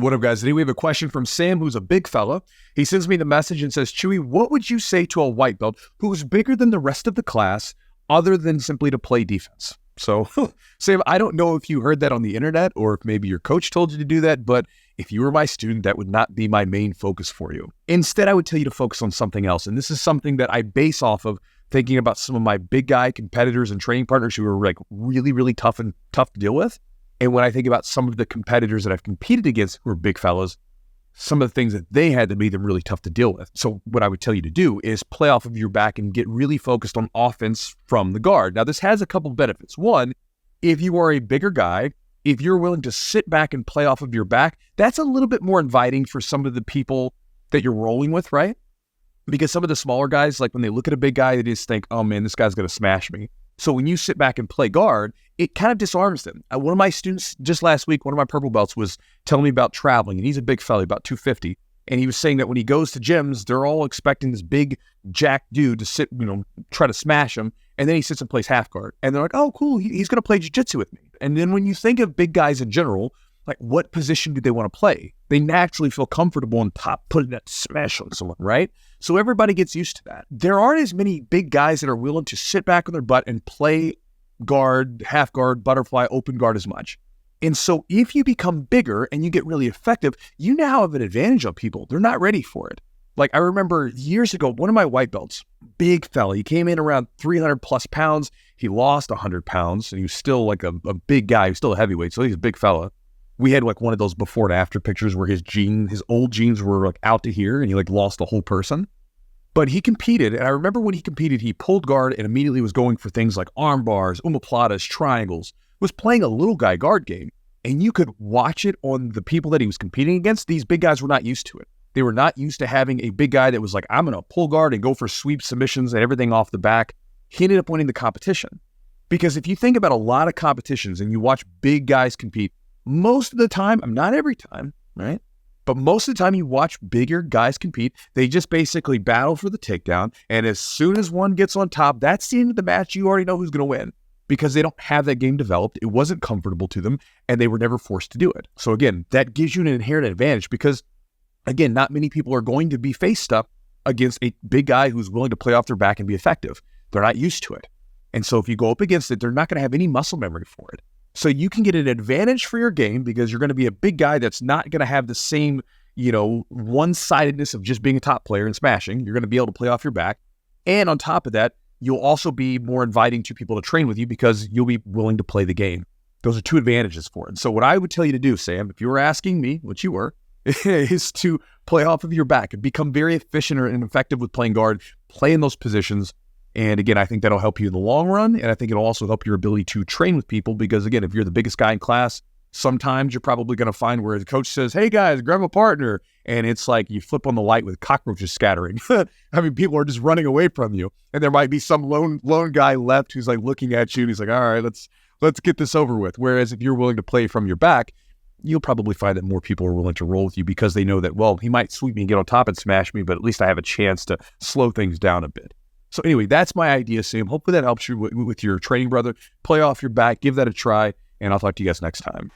What up, guys? Today we have a question from Sam, who's a big fella. He sends me the message and says, Chewy, what would you say to a white belt who's bigger than the rest of the class other than simply to play defense? So, Sam, I don't know if you heard that on the internet or if maybe your coach told you to do that, but if you were my student, that would not be my main focus for you. Instead, I would tell you to focus on something else. And this is something that I base off of thinking about some of my big guy competitors and training partners who are like really tough to deal with. And when I think about some of the competitors that I've competed against who are big fellas, some of the things that they had that made them really tough to deal with. So what I would tell you to do is play off of your back and get really focused on offense from the guard. Now, this has a couple benefits. One, if you are a bigger guy, if you're willing to sit back and play off of your back, that's a little bit more inviting for some of the people that you're rolling with, right? Because some of the smaller guys, like when they look at a big guy, they just think, oh man, this guy's going to smash me. So when you sit back and play guard, it kind of disarms them. One of my students just last week, one of my purple belts, was telling me about traveling, and he's a big fella, about 250. And he was saying that when he goes to gyms, they're all expecting this big jack dude to sit, try to smash him. And then he sits and plays half guard. And they're like, oh, cool, he's going to play jiu-jitsu with me. And then when you think of big guys in general, like what position do they want to play? They naturally feel comfortable on top, putting that smash on someone, right? So everybody gets used to that. There aren't as many big guys that are willing to sit back on their butt and play guard, half guard, butterfly, open guard as much. And so if you become bigger and you get really effective, you now have an advantage on people. They're not ready for it. Like I remember years ago, one of my white belts, big fella, he came in around 300 plus pounds. He lost 100 pounds and he was still like a big guy. He was still a heavyweight, so he's a big fella. We had like one of those before and after pictures where his old jeans were like out to here and he like lost the whole person. But he competed, and I remember when he competed, he pulled guard and immediately was going for things like arm bars, omoplatas, triangles, was playing a little guy guard game. And you could watch it on the people that he was competing against. These big guys were not used to it. They were not used to having a big guy that was like, I'm going to pull guard and go for sweep submissions and everything off the back. He ended up winning the competition. Because if you think about a lot of competitions and you watch big guys compete, most of the time, not every time, right? But most of the time you watch bigger guys compete, they just basically battle for the takedown. And as soon as one gets on top, that's the end of the match. You already know who's going to win because they don't have that game developed. It wasn't comfortable to them and they were never forced to do it. So again, that gives you an inherent advantage because again, not many people are going to be faced up against a big guy who's willing to play off their back and be effective. They're not used to it. And so if you go up against it, they're not going to have any muscle memory for it. So you can get an advantage for your game because you're going to be a big guy that's not going to have the same, one-sidedness of just being a top player and smashing. You're going to be able to play off your back. And on top of that, you'll also be more inviting to people to train with you because you'll be willing to play the game. Those are two advantages for it. So what I would tell you to do, Sam, if you were asking me, which you were, is to play off of your back and become very efficient and effective with playing guard, play in those positions. And again, I think that'll help you in the long run. And I think it'll also help your ability to train with people because again, if you're the biggest guy in class, sometimes you're probably going to find where the coach says, hey guys, grab a partner. And it's like you flip on the light with cockroaches scattering. I mean, people are just running away from you. And there might be some lone guy left who's like looking at you and he's like, all right, let's get this over with. Whereas if you're willing to play from your back, you'll probably find that more people are willing to roll with you because they know that, well, he might sweep me and get on top and smash me, but at least I have a chance to slow things down a bit. So anyway, that's my idea, Sam. Hopefully that helps you with your training, brother. Play off your back, give that a try, and I'll talk to you guys next time.